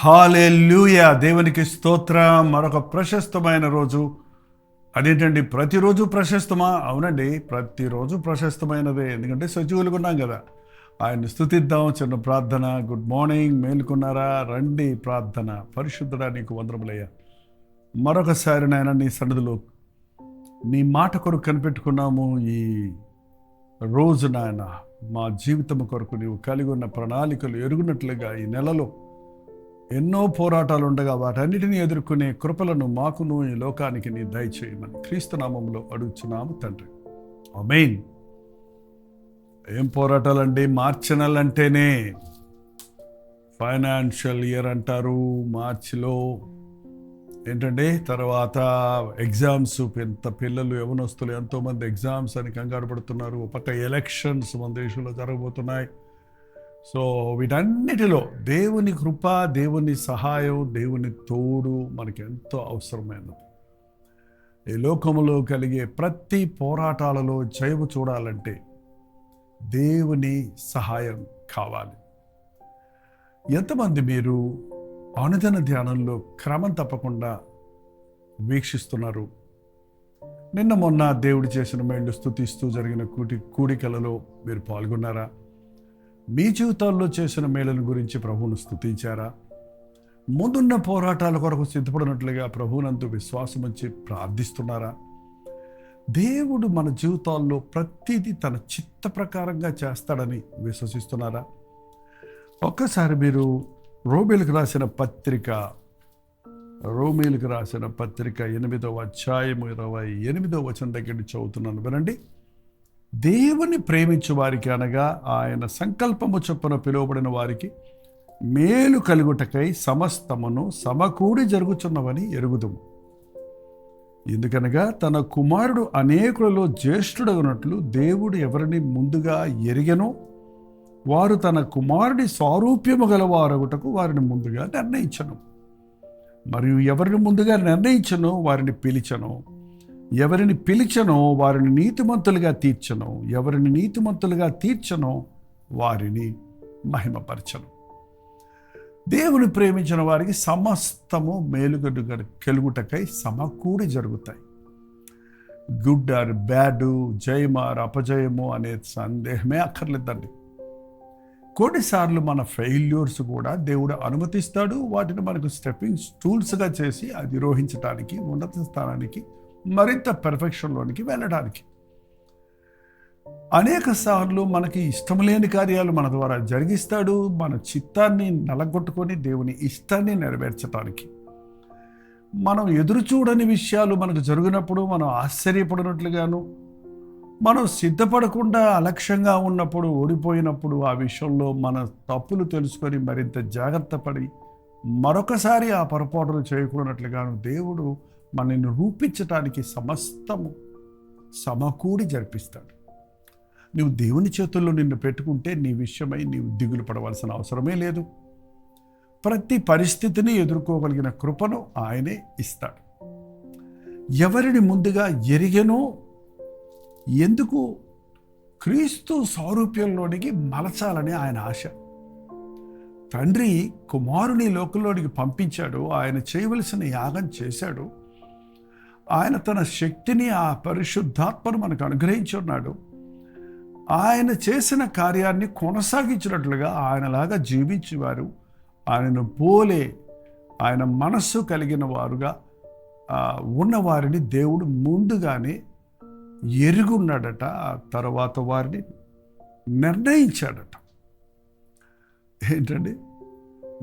హల్లెలూయా. దేవునికి స్తోత్రం. మరొక ప్రశస్తమైన రోజు. అదేంటండి, ప్రతిరోజు ప్రశస్తమా? అవునండి, ప్రతిరోజు ప్రశస్తమైనదే. ఎందుకంటే సజీవులుగా ఉన్నాం కదా. ఆయన్ని స్తుతిద్దాం. చిన్న ప్రార్థన. గుడ్ మార్నింగ్, మేలుకున్నారా? రండి ప్రార్థన. పరిశుద్ధుడా, నీకు వందనములయ్యా. మరొకసారి నాయన నీ సన్నిధిలో నీ మాట కొరకు కనిపెట్టుకున్నాము. ఈ రోజు నాయన మా జీవితం కొరకు నీవు కలిగి ఉన్న ప్రణాళికలు ఎరుగునట్లుగా ఈ నెలలో ఎన్నో పోరాటాలు ఉండగా వాటన్నిటిని ఎదుర్కొనే కృపలను మాకును ఈ లోకానికి నీ దయచేయమని క్రీస్తు నామంలో అడుగుచున్నాము తండ్రి. ఆమేన్. ఏం పోరాటాలండి? మార్చి నెల అంటేనే ఫైనాన్షియల్ ఇయర్ అంటారు. మార్చిలో ఏంటంటే తర్వాత ఎగ్జామ్స్, ఎంత పిల్లలు యవనస్తులు ఎంతోమంది ఎగ్జామ్స్ అని కంగారు పడుతున్నారు. ఒక పక్క ఎలక్షన్స్ మన దేశంలో జరగబోతున్నాయి. సో వీటన్నిటిలో దేవుని కృప, దేవుని సహాయం, దేవుని తోడు మనకి ఎంతో అవసరమైనది. ఈ లోకంలో కలిగే ప్రతి పోరాటాలలో జయము చూడాలంటే దేవుని సహాయం కావాలి. ఎంతమంది మీరు అనుదిన ధ్యానంలో క్రమం తప్పకుండా వీక్షిస్తున్నారు? నిన్న మొన్న దేవుడు చేసిన మేళ్ళు స్తుతిస్తూ జరిగిన కూడికలలో మీరు పాల్గొన్నారా? మీ జీవితాల్లో చేసిన మేలుల గురించి ప్రభువును స్తుతించారా? ముందున్న పోరాటాల కొరకు సిద్ధపడినట్లుగా ప్రభువునందు విశ్వాసం ఉంచి ప్రార్థిస్తున్నారా? దేవుడు మన జీవితాల్లో ప్రతిదీ తన చిత్త ప్రకారంగా చేస్తాడని విశ్వసిస్తున్నారా? ఒక్కసారి మీరు రోమీయులకు రాసిన పత్రిక 8వ అధ్యాయము 28వ వచనం దగ్గర నుంచి చదువుతున్నాను, వినండి. దేవుని ప్రేమించు వారికి, అనగా ఆయన సంకల్పము చొప్పున పిలువబడిన వారికి మేలు కలుగుటకై సమస్తమును సమకూడి జరుగుచున్నవని ఎరుగుదుము. ఎందుకనగా తన కుమారుడు అనేకులలో జ్యేష్ఠుడగునట్లు దేవుడు ఎవరిని ముందుగా ఎరిగెనో వారు తన కుమారుడి స్వారూప్యము గలవారగుటకు వారిని ముందుగా నిర్ణయించను. మరియు ఎవరిని ముందుగా నిర్ణయించనో వారిని పిలిచను. ఎవరిని పిలిచనో వారిని నీతిమంతులుగా తీర్చను. ఎవరిని నీతిమంతులుగా తీర్చనో వారిని మహిమపరచను. దేవుని ప్రేమించిన వారికి సమస్తము మేలుగడ్డు కలుగుటకై సమకూడి జరుగుతాయి. గుడ్ ఆర్ బ్యాడ్, జయమార్ అపజయము అనే సందేహమే అక్కర్లేదండి. కొన్నిసార్లు మన ఫెయిల్యూర్స్ కూడా దేవుడు అనుమతిస్తాడు. వాటిని మనకు స్టెప్పింగ్ స్టూల్స్గా చేసి అధిరోహించడానికి, ఉన్నత స్థానానికి, మరింత పెర్ఫెక్షన్లోనికి వెళ్ళడానికి. అనేక సార్లు మనకి ఇష్టం లేని కార్యాలు మన ద్వారా జరిగిస్తాడు, మన చిత్తాన్ని నలగొట్టుకొని దేవుని ఇష్టాన్ని నెరవేర్చడానికి. మనం ఎదురు చూడని విషయాలు మనకు జరిగినప్పుడు మనం ఆశ్చర్యపడినట్లుగాను, మనం సిద్ధపడకుండా అలక్ష్యంగా ఉన్నప్పుడు, ఓడిపోయినప్పుడు ఆ విషయంలో మన తప్పులు తెలుసుకొని మరింత జాగ్రత్త పడి మరొకసారి ఆ పొరపాటులు చేయకూడనట్లుగాను దేవుడు మనల్ని రూపించటానికి సమస్తము సమకూడి జరిపిస్తాడు. నువ్వు దేవుని చేతుల్లో నిన్ను పెట్టుకుంటే నీ విషయమై నీవు దిగులు పడవలసిన అవసరమే లేదు. ప్రతి పరిస్థితిని ఎదుర్కోగలిగిన కృపను ఆయనే ఇస్తాడు. ఎవరిని ముందుగా ఎరిగెనో, ఎందుకు? క్రీస్తు సారూప్యంలోనికి మలచాలని ఆయన ఆశ. తండ్రి కుమారుని లోకంలోనికి పంపించాడు. ఆయన చేయవలసిన యాగం చేశాడు. ఆయన తన శక్తిని, ఆ పరిశుద్ధాత్మను మనకు అనుగ్రహించి ఉన్నాడు. ఆయన చేసిన కార్యాన్ని కొనసాగించినట్లుగా ఆయనలాగా జీవించేవారు, ఆయనను పోలే ఆయన మనస్సు కలిగిన వారుగా ఉన్నవారిని దేవుడు ముందుగానే ఎరుగున్నాడట. తర్వాత వారిని నిర్ణయించాడట. ఏంటండి,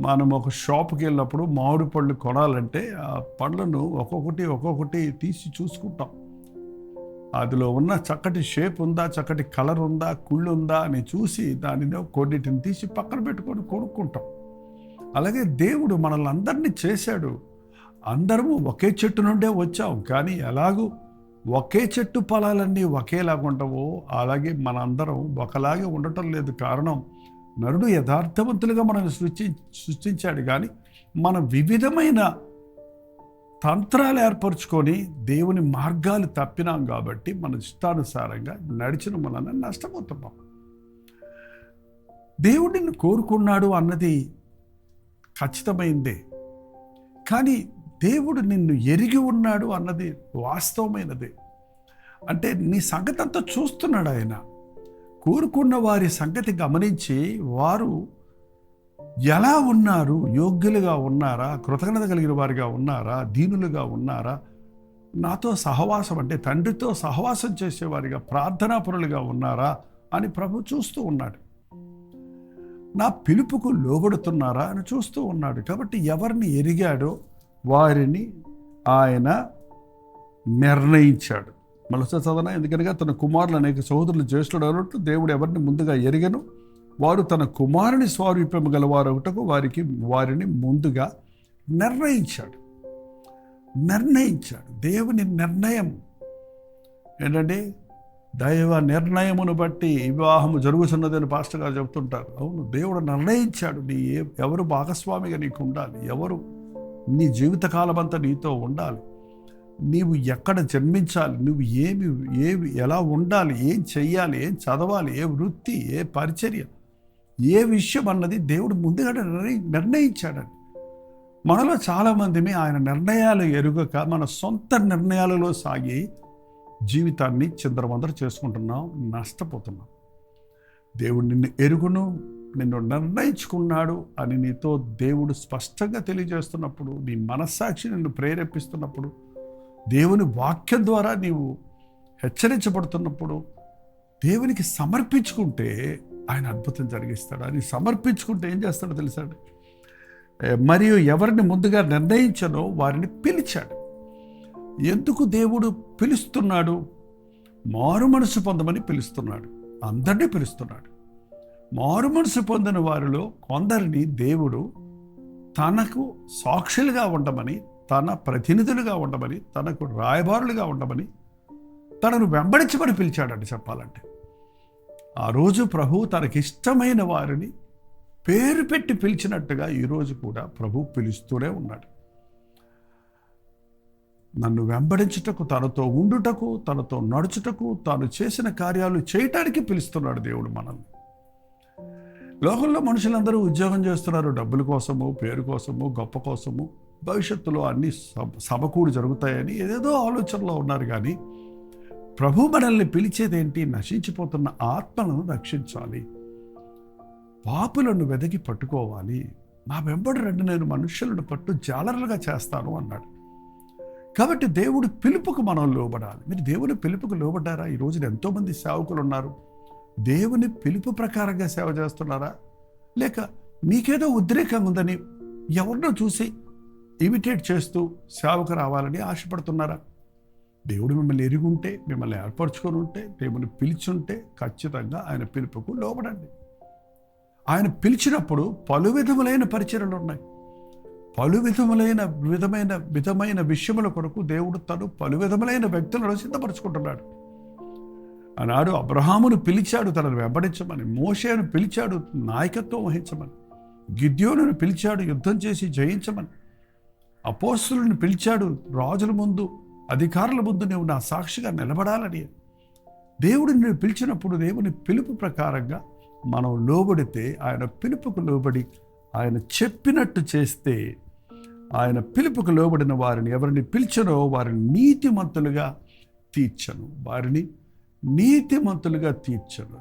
మనం ఒక షాప్కి వెళ్ళినప్పుడు మామిడి పళ్ళు కొనాలంటే ఆ పళ్ళను ఒక్కొక్కటి తీసి చూసుకుంటాం. అందులో ఉన్న చక్కటి షేప్ ఉందా, చక్కటి కలర్ ఉందా, కుళ్ళు ఉందా అని చూసి దానిలో కొన్నిటిని తీసి పక్కన పెట్టుకొని కొనుక్కుంటాం. అలాగే దేవుడు మనల్ని అందరినీ చేశాడు. అందరము ఒకే చెట్టు నుండే వచ్చాం, కానీ ఎలాగూ ఒకే చెట్టు ఫలాలన్నీ ఒకేలాగా ఉండవో అలాగే మనందరం ఒకలాగే ఉండటం లేదు. కారణం, నరుడు యథార్థవంతులుగా మనల్ని సృష్టించాడు, కానీ మనం వివిధమైన తంత్రాలు ఏర్పరచుకొని దేవుని మార్గాలు తప్పినాం కాబట్టి మన ఇష్టానుసారంగా నడిచిన మనల్ని నష్టపోతున్నాం. దేవుడిని కోరుకున్నాడు అన్నది ఖచ్చితమైందే. కానీ దేవుడు నిన్ను ఎరిగి ఉన్నాడు అన్నది వాస్తవమైనదే. అంటే నీ సంగతి అంతా చూస్తున్నాడు ఆయన. కోరుకున్న వారి సంగతి గమనించి వారు ఎలా ఉన్నారు, యోగ్యులుగా ఉన్నారా, కృతజ్ఞత కలిగిన వారిగా ఉన్నారా, దీనులుగా ఉన్నారా, నాతో సహవాసం అంటే తండ్రితో సహవాసం చేసేవారిగా ప్రార్థనాపరులుగా ఉన్నారా అని ప్రభు చూస్తూ ఉన్నాడు. నా పిలుపుకు లోబడుతున్నారా అని చూస్తూ ఉన్నాడు. కాబట్టి ఎవరిని ఎరిగాడో వారిని ఆయన నిర్ణయించాడు. మలస చదన, ఎందుకనగా తన కుమారులు అనేక సహోదరులు జ్యేష్ఠుడు అన్నట్టు దేవుడు ఎవరిని ముందుగా ఎరిగను వారు తన కుమారుని స్వారూప్యము గలవారొకటకు వారిని ముందుగా నిర్ణయించాడు. దేవుని నిర్ణయం ఏంటంటే దైవ నిర్ణయమును బట్టి వివాహము జరుగుతున్నదని పాస్టర్ గారు చెబుతుంటారు. అవును, దేవుడు నిర్ణయించాడు ఎవరు భాగస్వామిగా నీకు ఉండాలి, ఎవరు నీ జీవితకాలం అంతా నీతో ఉండాలి, నీవు ఎక్కడ జన్మించాలి, నువ్వు ఎలా ఉండాలి, ఏం చెయ్యాలి, ఏం చదవాలి, ఏ వృత్తి, ఏ పరిచర్య, ఏ విషయం అన్నది దేవుడు ముందుగా నిర్ణయించాడండి. మనలో చాలామందిని ఆయన నిర్ణయాలు ఎరుగక మన సొంత నిర్ణయాలలో సాగి జీవితాన్ని చిందరవందర చేసుకుంటున్నాం, నష్టపోతున్నాం. దేవుడు నిన్ను ఎరుగును, నిన్ను నిర్ణయించుకున్నాడు అని నీతో దేవుడు స్పష్టంగా తెలియజేస్తున్నప్పుడు, నీ మనస్సాక్షి నిన్ను ప్రేరేపిస్తున్నప్పుడు, దేవుని వాక్యం ద్వారా నీవు హెచ్చరించబడుతున్నప్పుడు దేవునికి సమర్పించుకుంటే ఆయన అద్భుతం జరిగిస్తాడు. అని సమర్పించుకుంటే ఏం చేస్తాడో తెలుసాడు. మరియు ఎవరిని ముందుగా నిర్ణయించానో వారిని పిలిచాడు. ఎందుకు దేవుడు పిలుస్తున్నాడు? మారు మనసు పొందమని పిలుస్తున్నాడు. అందరినీ పిలుస్తున్నాడు. మారు మనసు పొందిన వారిలో కొందరిని దేవుడు తనకు సాక్షులుగా ఉండమని, తన ప్రతినిధులుగా ఉండమని, తనకు రాయబారులుగా ఉండమని, తనను వెంబడించమని పిలిచాడండి. చెప్పాలంటే ఆ రోజు ప్రభు తనకిష్టమైన వారిని పేరు పెట్టి పిలిచినట్టుగా ఈరోజు కూడా ప్రభు పిలుస్తూనే ఉన్నాడు. నన్ను వెంబడించుటకు, తనతో ఉండుటకు, తనతో నడుచుటకు, తాను చేసిన కార్యాలు చేయటానికి పిలుస్తున్నాడు దేవుడు మనల్ని. లోకంలో మనుషులందరూ ఉద్యోగం చేస్తున్నారు, డబ్బుల కోసము, పేరు కోసము, గొప్ప కోసము, భవిష్యత్తులో అన్ని సమకూడి జరుగుతాయని ఏదేదో ఆలోచనలో ఉన్నారు. కానీ ప్రభు మనల్ని పిలిచేదేంటి? నశించిపోతున్న ఆత్మలను రక్షించాలి, పాపులను వెదకి పట్టుకోవాలి, నా వెంబడి రండి, నేను మనుష్యులను పట్టు జాలరులుగా చేస్తాను అన్నాడు. కాబట్టి దేవుడి పిలుపుకు మనం లోబడాలి. మీరు దేవుని పిలుపుకు లోబడ్డారా? ఈ రోజున ఎంతోమంది సేవకులు ఉన్నారు. దేవుని పిలుపు ప్రకారంగా సేవ చేస్తున్నారా? లేక మీకేదో ఉద్రేకంగా ఉందని ఎవరినో చూసి ఇమిటేట్ చేస్తూ సేవకు రావాలని ఆశపడుతున్నారా? దేవుడు మిమ్మల్ని ఎరుగుంటే, మిమ్మల్ని ఏర్పరచుకొని ఉంటే, దేవుని పిలిచుంటే ఖచ్చితంగా ఆయన పిలుపుకు లోబడండి. ఆయన పిలిచినప్పుడు పలు విధములైన పరిచర్యలు ఉన్నాయి. పలు విధమైన విషయముల కొరకు దేవుడు తను పలు విధములైన వ్యక్తులను సిద్ధపరచుకుంటున్నాడు. ఆనాడు అబ్రహామును పిలిచాడు తనను వెంబడించమని, మోషేను పిలిచాడు నాయకత్వం వహించమని, గిద్యోనును పిలిచాడు యుద్ధం చేసి జయించమని, అపోస్తలులను పిలిచాడు రాజుల ముందు, అధికారుల ముందు నువ్వు నా సాక్షిగా నిలబడాలని. దేవుడు నిన్ను పిలిచినప్పుడు దేవుని పిలుపు ప్రకారంగా మనం లోబడితే, ఆయన పిలుపుకు లోబడి ఆయన చెప్పినట్టు చేస్తే, ఆయన పిలుపుకు లోబడిన వారిని ఎవరిని పిలిచనో వారిని నీతిమంతులుగా తీర్చను.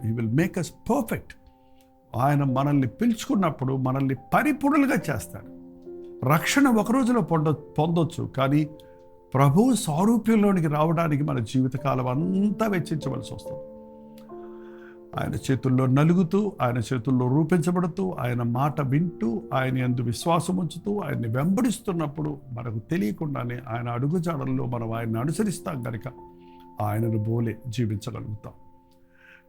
He will make us perfect. ఆయన మనల్ని పిలుచుకున్నప్పుడు మనల్ని పరిపూర్ణులుగా చేస్తాడు. రక్షణ ఒక రోజులో పొందొచ్చు, కానీ ప్రభువు సారూప్యంలోనికి రావడానికి మన జీవితకాలం అంతా వెచ్చించవలసి వస్తుంది. ఆయన చేతుల్లో నలుగుతూ, ఆయన చేతుల్లో రూపించబడుతూ, ఆయన మాట వింటూ, ఆయన యందు విశ్వాసం ఉంచుతూ, ఆయన్ని వెంబడిస్తున్నప్పుడు మనకు తెలియకుండానే ఆయన అడుగుజాడల్లో మనం ఆయన్ని అనుసరిస్తాం కనుక ఆయనను బోలే జీవించగలుగుతాం,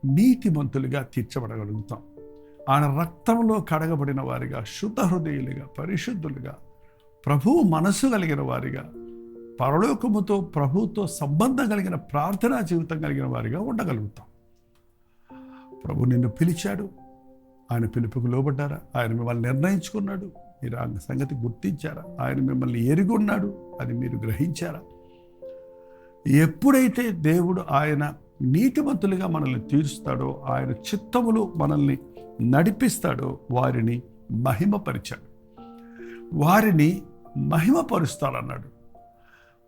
నీతిమంతులుగా తీర్చబడగలుగుతాం. ఆయన రక్తంలో కడగబడిన వారిగా, శుద్ధ హృదయులుగా, పరిశుద్ధులుగా, ప్రభువు మనసు కలిగిన వారిగా, పరలోకముతో ప్రభువుతో సంబంధం కలిగిన ప్రార్థనా జీవితం కలిగిన వారిగా ఉండగలుగుతాం. ప్రభు నిన్ను పిలిచాడు, ఆయన పిలుపుకు లోబడ్డారా? ఆయన మిమ్మల్ని నిర్ణయించుకున్నాడు, మీరు ఆ సంగతి గుర్తించారా? ఆయన మిమ్మల్ని ఎరిగి ఉన్నాడు, అది మీరు గ్రహించారా? ఎప్పుడైతే దేవుడు ఆయన నీతిమంతులుగా మనల్ని తీరుస్తాడో, ఆయన చిత్తములు మనల్ని నడిపిస్తాడో వారిని మహిమపరిచాడు. వారిని మహిమపరుస్తాడన్నాడు.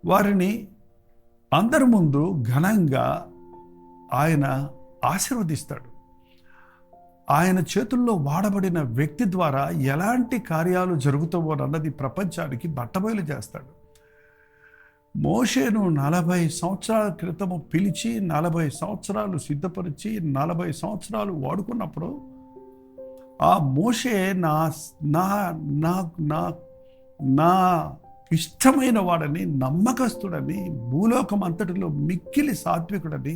వారిని అందరి ముందు ఘనంగా ఆయన ఆశీర్వదిస్తాడు. ఆయన చేతుల్లో వాడబడిన వ్యక్తి ద్వారా ఎలాంటి కార్యాలు జరుగుతావోనన్నది ప్రపంచానికి బట్టబయలు చేస్తాడు. మోషేను 40 సంవత్సరాల క్రితము పిలిచి 40 సంవత్సరాలు సిద్ధపరిచి 40 సంవత్సరాలు వాడుకున్నప్పుడు ఆ మోషే నా నా నా నా నా ఇష్టమైన వాడని, నమ్మకస్తుడని, భూలోకం అంతటిలో మిక్కిలి సాత్వికుడని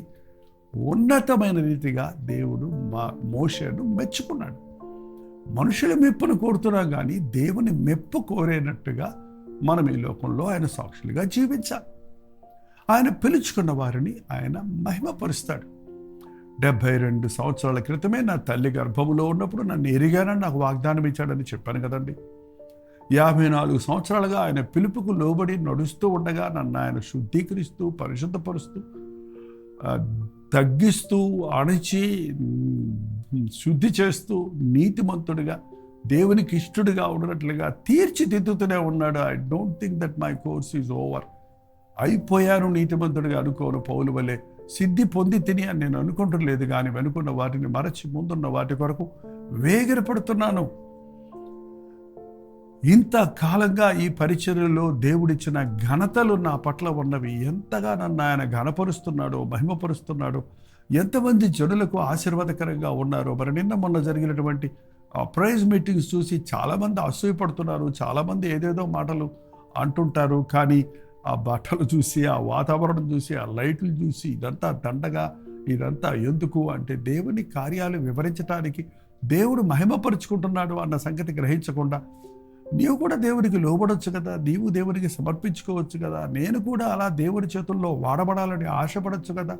ఉన్నతమైన రీతిగా దేవుడు మోషేను మెచ్చుకున్నాడు. మనుషుల మెప్పును కోరుతున్నాం కానీ దేవుని మెప్పు కోరేనట్టుగా మనం ఈ లోకంలో ఆయన సాక్షులుగా జీవించాలి. ఆయన పిలుచుకున్న వారిని ఆయన మహిమపరుస్తాడు. 72 సంవత్సరాల క్రితమే నా తల్లి గర్భములో ఉన్నప్పుడు నన్ను ఎరిగానని నాకు వాగ్దానం ఇచ్చాడని చెప్పాను కదండి. 54 సంవత్సరాలుగా ఆయన పిలుపుకు లోబడి నడుస్తూ ఉండగా నన్ను ఆయన శుద్ధీకరిస్తూ, పరిశుద్ధపరుస్తూ, తగ్గిస్తూ, అణిచి, శుద్ధి చేస్తూ, నీతిమంతుడిగా, దేవునికి ఇష్టడుగా ఉన్నట్లుగా తీర్చిదిద్దుతూనే ఉన్నాడు. I don't think that my course is over. అయిపోయాను నీతిమంతుడిగా అనుకోను, పౌలు వలె సిద్ధి పొంది తిని అని నేను అనుకుంటలేదు. కానీ వెనుకున్న వాటిని మరచి ముందున్న వాటి కొరకు వేగిరపడుతున్నాను. ఇంతకాలంగా ఈ పరిచర్యలో దేవుడిచ్చిన ఘనతలు నా పట్ల ఉన్నవి. ఎంతగా నన్ను ఆయన ఘనపరుస్తున్నాడో, మహిమపరుస్తున్నాడో, ఎంతమంది జనులకు ఆశీర్వాదకరంగా ఉన్నారో. మరి నిన్న మొన్న జరిగినటువంటి ప్రైజ్ మీటింగ్స్ చూసి చాలామంది అసూయపడుతున్నారు, చాలామంది ఏదేదో మాటలు అంటుంటారు. కానీ ఆ బట్టలు చూసి, ఆ వాతావరణం చూసి, ఆ లైట్లు చూసి, ఇదంతా దండగా, ఇదంతా ఎందుకు అంటే దేవుని కార్యాలు వివరించడానికి దేవుడు మహిమపరుచుకుంటున్నాడు అన్న సంగతి గ్రహించకుండా నీవు కూడా దేవునికి లోబడొచ్చు కదా, నీవు దేవునికి సమర్పించుకోవచ్చు కదా, నేను కూడా అలా దేవుని చేతుల్లో వాడబడాలని ఆశపడచ్చు కదా,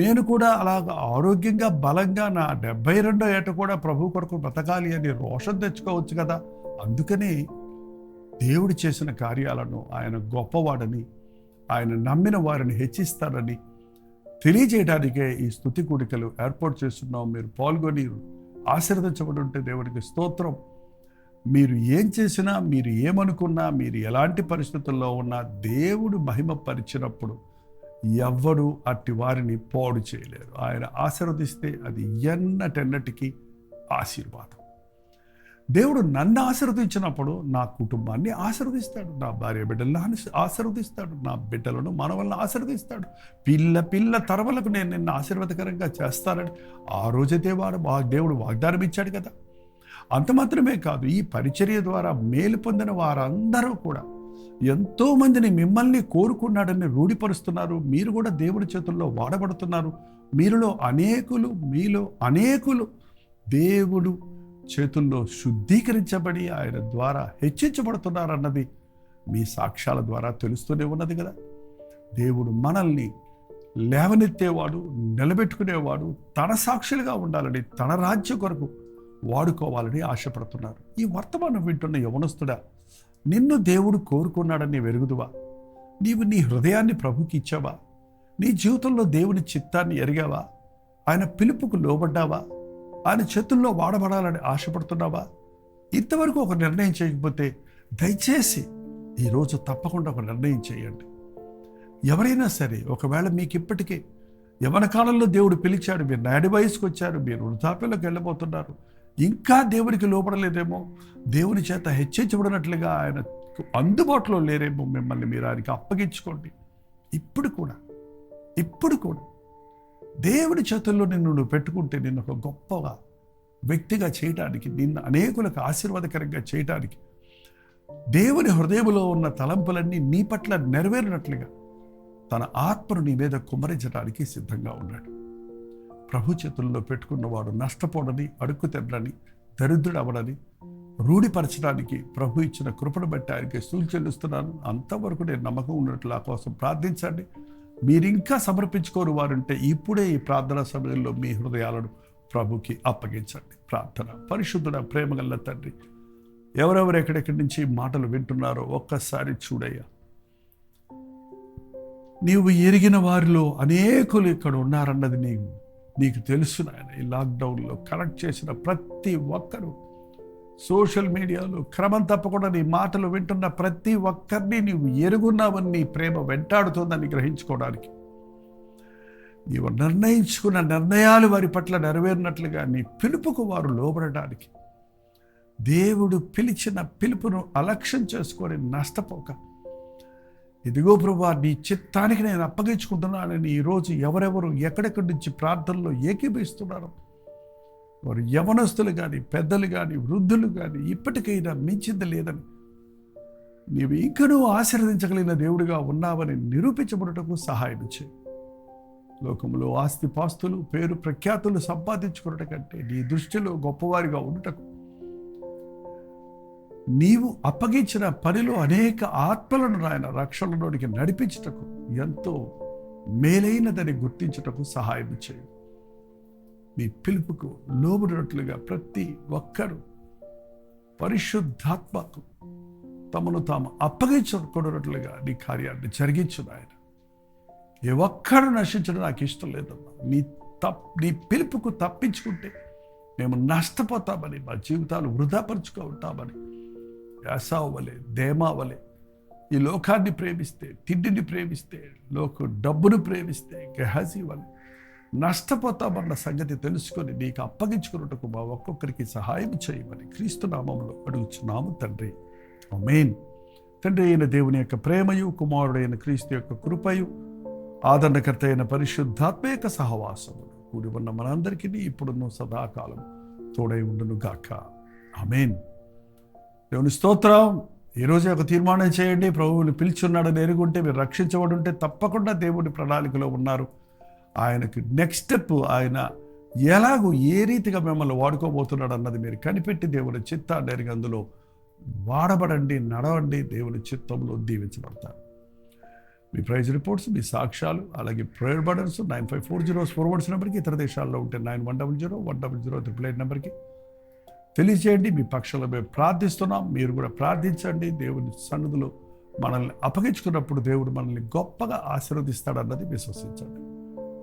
నేను కూడా అలా ఆరోగ్యంగా బలంగా నా 72వ ఏట కూడా ప్రభు కొరకు బ్రతకాలి అని రోషం తెచ్చుకోవచ్చు కదా. అందుకని దేవుడు చేసిన కార్యాలను, ఆయన గొప్పవాడని, ఆయన నమ్మిన వారిని హెచ్చిస్తాడని తెలియజేయడానికే ఈ స్తుతి కూడికలు ఏర్పాటు చేస్తున్నాం. మీరు పాల్గొని ఆశీర్వదించబడి ఉంటే దేవునికి స్తోత్రం. మీరు ఏం చేసినా, మీరు ఏమనుకున్నా, మీరు ఎలాంటి పరిస్థితుల్లో ఉన్నా దేవుడు మహిమపరిచినప్పుడు ఎవ్వడు అట్టి వారిని పాడు చేయలేరు. ఆయన ఆశీర్వదిస్తే అది ఎన్నటెన్నటికీ ఆశీర్వాదం. దేవుడు నన్ను ఆశీర్వదించినప్పుడు నా కుటుంబాన్ని ఆశీర్వదిస్తాడు, నా భార్య బిడ్డలను ఆశీర్వదిస్తాడు, నా బిడ్డలను మనవలను ఆశీర్వదిస్తాడు. పిల్ల తరవలకు నేను నిన్ను ఆశీర్వాదకరంగా చేస్తానని ఆ రోజైతే దేవుడు వాగ్దానం ఇచ్చాడు కదా. అంత మాత్రమే కాదు, ఈ పరిచర్య ద్వారా మేలు పొందిన వారందరూ కూడా ఎంతోమందిని మిమ్మల్ని కోరుకున్నాడని రూఢిపరుస్తున్నారు. మీరు కూడా దేవుడి చేతుల్లో వాడబడుతున్నారు. మీలో అనేకులు దేవుడు చేతుల్లో శుద్ధీకరించబడి ఆయన ద్వారా హెచ్చించబడుతున్నారన్నది మీ సాక్ష్యాల ద్వారా తెలుస్తూనే ఉన్నది కదా. దేవుడు మనల్ని లేవనెత్తేవాడు, నిలబెట్టుకునేవాడు, తన సాక్షులుగా ఉండాలని, తన రాజ్య కొరకు వాడుకోవాలని ఆశపడుతున్నారు. ఈ వర్తమానం వింటున్న యవనస్తుడా, నిన్ను దేవుడు కోరుకున్నాడని వెరుగుదువా? నీవు నీ హృదయాన్ని ప్రభుకి ఇచ్చావా? నీ జీవితంలో దేవుని చిత్తాన్ని ఎరిగావా? ఆయన పిలుపుకు లోబడ్డావా? ఆయన చేతుల్లో వాడబడాలని ఆశపడుతున్నావా? ఇంతవరకు ఒక నిర్ణయం చేయకపోతే దయచేసి ఈరోజు తప్పకుండా ఒక నిర్ణయం చేయండి. ఎవరైనా సరే, ఒకవేళ మీకు ఇప్పటికే యవన కాలంలో దేవుడు పిలిచాడు, మీరు నాడి వయసుకు వచ్చారు, మీరు వృద్ధాప్యంలోకి వెళ్ళబోతున్నారు, ఇంకా దేవునికి లోపడలేదేమో, దేవుని చేత హెచ్చించబడినట్లుగా ఆయన అందుబాటులో లేరేమో, మిమ్మల్ని మీరు ఆయనకి అప్పగించుకోండి. ఇప్పుడు కూడా దేవుని చేతుల్లో నువ్వు పెట్టుకుంటే నిన్ను ఒక గొప్పగా వ్యక్తిగా చేయటానికి, నిన్ను అనేకులకు ఆశీర్వాదకరంగా చేయటానికి, దేవుని హృదయంలో ఉన్న తలంపులన్నీ నీ పట్ల నెరవేరినట్లుగా తన ఆత్మను నీ మీద కుమ్మరించడానికి సిద్ధంగా ఉన్నాడు. ప్రభు చేతుల్లో పెట్టుకున్నవాడు నష్టపోడని, అడుక్కు తినడని, దరిద్రుడు అవడని రూఢిపరచడానికి ప్రభు ఇచ్చిన కృపను బట్టి ఆయనకి స్తుతులు చెల్లిస్తున్నాను. అంతవరకు నేను నమ్మకం ఉన్నట్లు ఆ కోసం ప్రార్థించండి. మీరు ఇంకా సమర్పించుకోని వారుంటే ఇప్పుడే ఈ ప్రార్థనా సమయంలో మీ హృదయాలను ప్రభుకి అప్పగించండి. ప్రార్థన. పరిశుద్ధుడ, ప్రేమగల్ల తండ్రి, ఎవరెవరు ఎక్కడెక్కడి నుంచి మాటలు వింటున్నారో ఒక్కసారి చూడయ్యా. నీవు ఎరిగిన వారిలో అనేకులు ఇక్కడ ఉన్నారన్నది నీకు తెలుసు నాయన. ఈ లాక్డౌన్లో కనెక్ట్ చేసిన ప్రతి ఒక్కరూ సోషల్ మీడియాలో క్రమం తప్పకుండా నీ మాటలు వింటున్న ప్రతి ఒక్కరిని నీవు ఎరుగున్నావని, నీ ప్రేమ వెంటాడుతోందని గ్రహించుకోవడానికి, నీవు నిర్ణయించుకున్న నిర్ణయాలు వారి పట్ల నెరవేరినట్లుగా నీ పిలుపుకు వారు లోబడడానికి, దేవుడు పిలిచిన పిలుపును అలక్ష్యం చేసుకొని నష్టపోక, ఇదిగో ప్రభువా నీ చిత్తానికి నేను అప్పగించుకుంటున్నానని ఈరోజు ఎవరెవరు ఎక్కడెక్కడి నుంచి ప్రార్థనలో ఏకీభవిస్తున్నారు, వారు యవనస్తులు కానీ, పెద్దలు కానీ, వృద్ధులు కానీ, ఇప్పటికైనా మించింది లేదని, నీవు ఇంకనూ ఆశీర్వదించగలిగిన దేవుడిగా ఉన్నావని నిరూపించబడటకు సహాయం చేయి. లోకంలో ఆస్తిపాస్తులు, పేరు ప్రఖ్యాతులు సంపాదించుకున్నట కంటే నీ దృష్టిలో గొప్పవారిగా ఉండుటకు, నీవు అప్పగించిన పనిలో అనేక ఆత్మలను నాయన రక్షణలోనికి నడిపించుటకు ఎంతో మేలైనదని గుర్తించుటకు సహాయం చేయి. నీ పిలుపుకు లోబడినట్లుగా ప్రతి ఒక్కరూ పరిశుద్ధాత్మకు తమను తాము అప్పగించుకున్నట్లుగా నీ కార్యాన్ని జరిగించు నాయన. ఏ ఒక్కడు నశించడం నాకు ఇష్టం లేదమ్మా. నీ పిలుపుకు తప్పించుకుంటే మేము నష్టపోతామని, మా జీవితాలు వృధాపరుచుకో ఉంటామని, యాసావు వలె, దేమా వలె ఈ లోకాన్ని ప్రేమిస్తే, తిండిని ప్రేమిస్తే, డబ్బును ప్రేమిస్తే గెహాజీ వలె నష్టపోతామన్న సంగతి తెలుసుకొని నీకు అప్పగించుకున్నట్టుకు మా ఒక్కొక్కరికి సహాయం చేయమని క్రీస్తు నామములో అడుగుచున్నాము తండ్రి. ఆమేన్. తండ్రి అయిన దేవుని యొక్క ప్రేమయు, కుమారుడైన క్రీస్తు యొక్క కృపయు, ఆదరణకర్త అయిన పరిశుద్ధాత్మ యొక్క సహవాసములు కూడి ఉన్న మనందరికీ ఇప్పుడున్న సదాకాలం తోడై ఉండును గాక. ఆమేన్. దేవుని స్తోత్రం. ఈరోజే ఒక తీర్మానం చేయండి. ప్రభువుని పిలుచున్నాడని ఎరుగుంటే, మీరు రక్షించబడి ఉంటే తప్పకుండా దేవుడి ప్రణాళికలో ఉన్నారు. ఆయనకు నెక్స్ట్ స్టెప్, ఆయన ఎలాగూ ఏ రీతిగా మిమ్మల్ని వాడుకోబోతున్నాడు అన్నది మీరు కనిపెట్టి దేవుని చిత్తాన్ని ఎరిగి అందులో వాడబడండి, నడవండి. దేవుని చిత్తంలో దీవించబడతారు. మీ ప్రైజ్ రిపోర్ట్స్, మీ సాక్ష్యాలు, అలాగే ప్రేయర్ బటన్స్ 9540 ఫార్వర్డ్స్ నెంబర్కి, ఇతర దేశాల్లో ఉంటే 9100 నెంబర్కి తెలియజేయండి. మీ పక్షంలో మేము ప్రార్థిస్తున్నాం. మీరు కూడా ప్రార్థించండి. దేవుని సన్నిధిలో మనల్ని అప్పగించుకున్నప్పుడు దేవుడు మనల్ని గొప్పగా ఆశీర్వదిస్తాడన్నది విశ్వసించండి.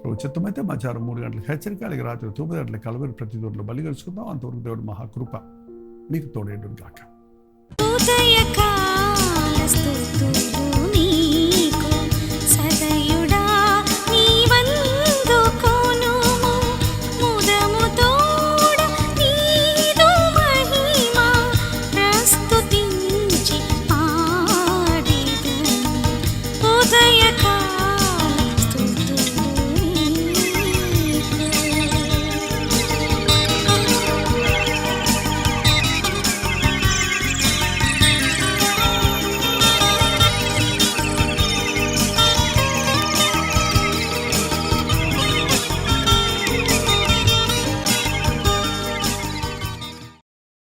ప్రభు చిత్తమైతే మధ్యాహ్నం 3 గంటలకు హెచ్చరిక, అలాగే రాత్రి 9 గంటలకు కలవరి ప్రతి దూరంలో బలి కలుసుకుందాం. అంతవరకు దేవుడు మహాకృప మీకు తోడేండును గాక.